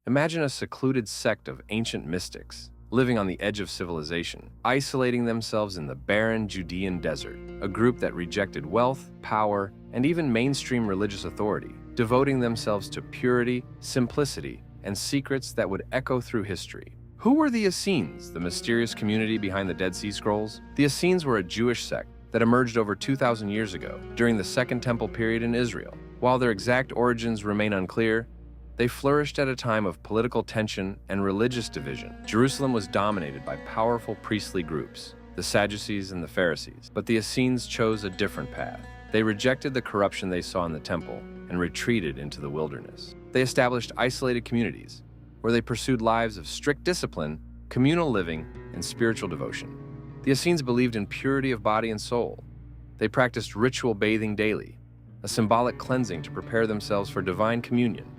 Imagine a secluded sect of ancient mystics, living on the edge of civilization, isolating themselves in the barren Judean desert, a group that rejected wealth, power, and even mainstream religious authority, devoting themselves to purity, simplicity, and secrets that would echo through history. Who were the Essenes, the mysterious community behind the Dead Sea Scrolls? The Essenes were a Jewish sect that emerged over 2,000 years ago, during the Second Temple period in Israel. While their exact origins remain unclear, they flourished at a time of political tension and religious division. Jerusalem was dominated by powerful priestly groups, the Sadducees and the Pharisees. But the Essenes chose a different path. They rejected the corruption they saw in the temple and retreated into the wilderness. They established isolated communities where they pursued lives of strict discipline, communal living, and spiritual devotion. The Essenes believed in purity of body and soul. They practiced ritual bathing daily, a symbolic cleansing to prepare themselves for divine communion.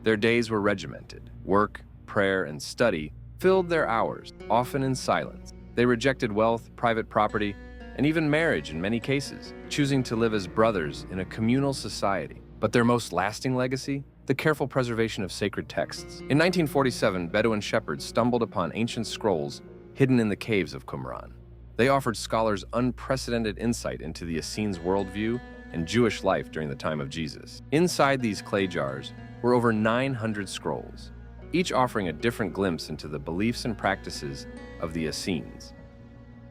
Their days were regimented. Work, prayer, and study filled their hours, often in silence. They rejected wealth, private property, and even marriage in many cases, choosing to live as brothers in a communal society. But their most lasting legacy? The careful preservation of sacred texts. In 1947, Bedouin shepherds stumbled upon ancient scrolls hidden in the caves of Qumran. They offered scholars unprecedented insight into the Essenes' worldview and Jewish life during the time of Jesus. Inside these clay jars were over 900 scrolls, each offering a different glimpse into the beliefs and practices of the Essenes.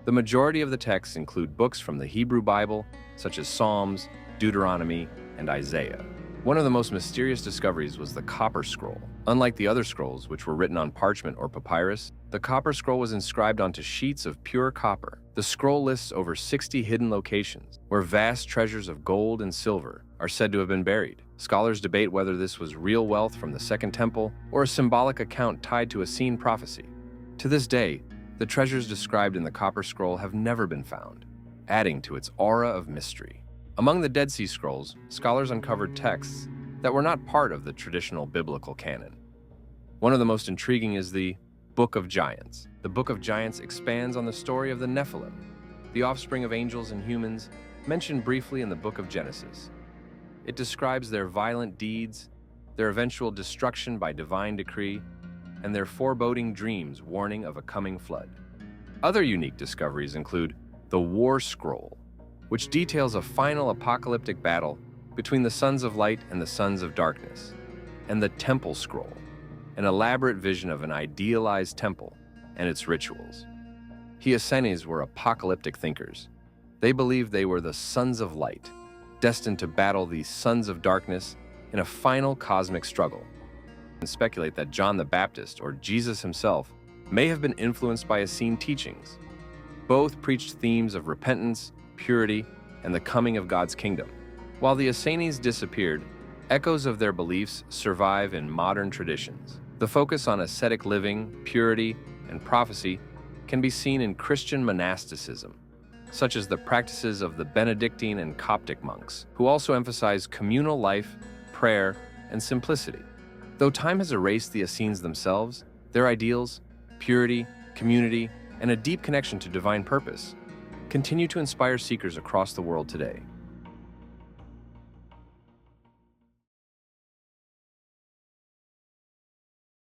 The majority of the texts include books from the Hebrew Bible, such as Psalms, Deuteronomy, and Isaiah. One of the most mysterious discoveries was the copper scroll. Unlike the other scrolls, which were written on parchment or papyrus, the copper scroll was inscribed onto sheets of pure copper. The scroll lists over 60 hidden locations, where vast treasures of gold and silver are said to have been buried. Scholars debate whether this was real wealth from the Second Temple or a symbolic account tied to Essene prophecy. To this day, the treasures described in the copper scroll have never been found, adding to its aura of mystery. Among the Dead Sea Scrolls, scholars uncovered texts that were not part of the traditional biblical canon. One of the most intriguing is the Book of Giants. The Book of Giants expands on the story of the Nephilim, the offspring of angels and humans, mentioned briefly in the Book of Genesis. It describes their violent deeds, their eventual destruction by divine decree, and their foreboding dreams warning of a coming flood. Other unique discoveries include the War Scroll, which details a final apocalyptic battle between the Sons of Light and the Sons of Darkness, and the Temple Scroll, an elaborate vision of an idealized temple and its rituals. Essenes were apocalyptic thinkers. They believed they were the Sons of Light, destined to battle the Sons of Darkness in a final cosmic struggle, and speculate that John the Baptist, or Jesus himself, may have been influenced by Essene teachings. Both preached themes of repentance, purity, and the coming of God's kingdom. While the Essenes disappeared, echoes of their beliefs survive in modern traditions. The focus on ascetic living, purity, and prophecy can be seen in Christian monasticism, such as the practices of the Benedictine and Coptic monks, who also emphasize communal life, prayer, and simplicity. Though time has erased the Essenes themselves, their ideals, purity, community, and a deep connection to divine purpose continue to inspire seekers across the world today.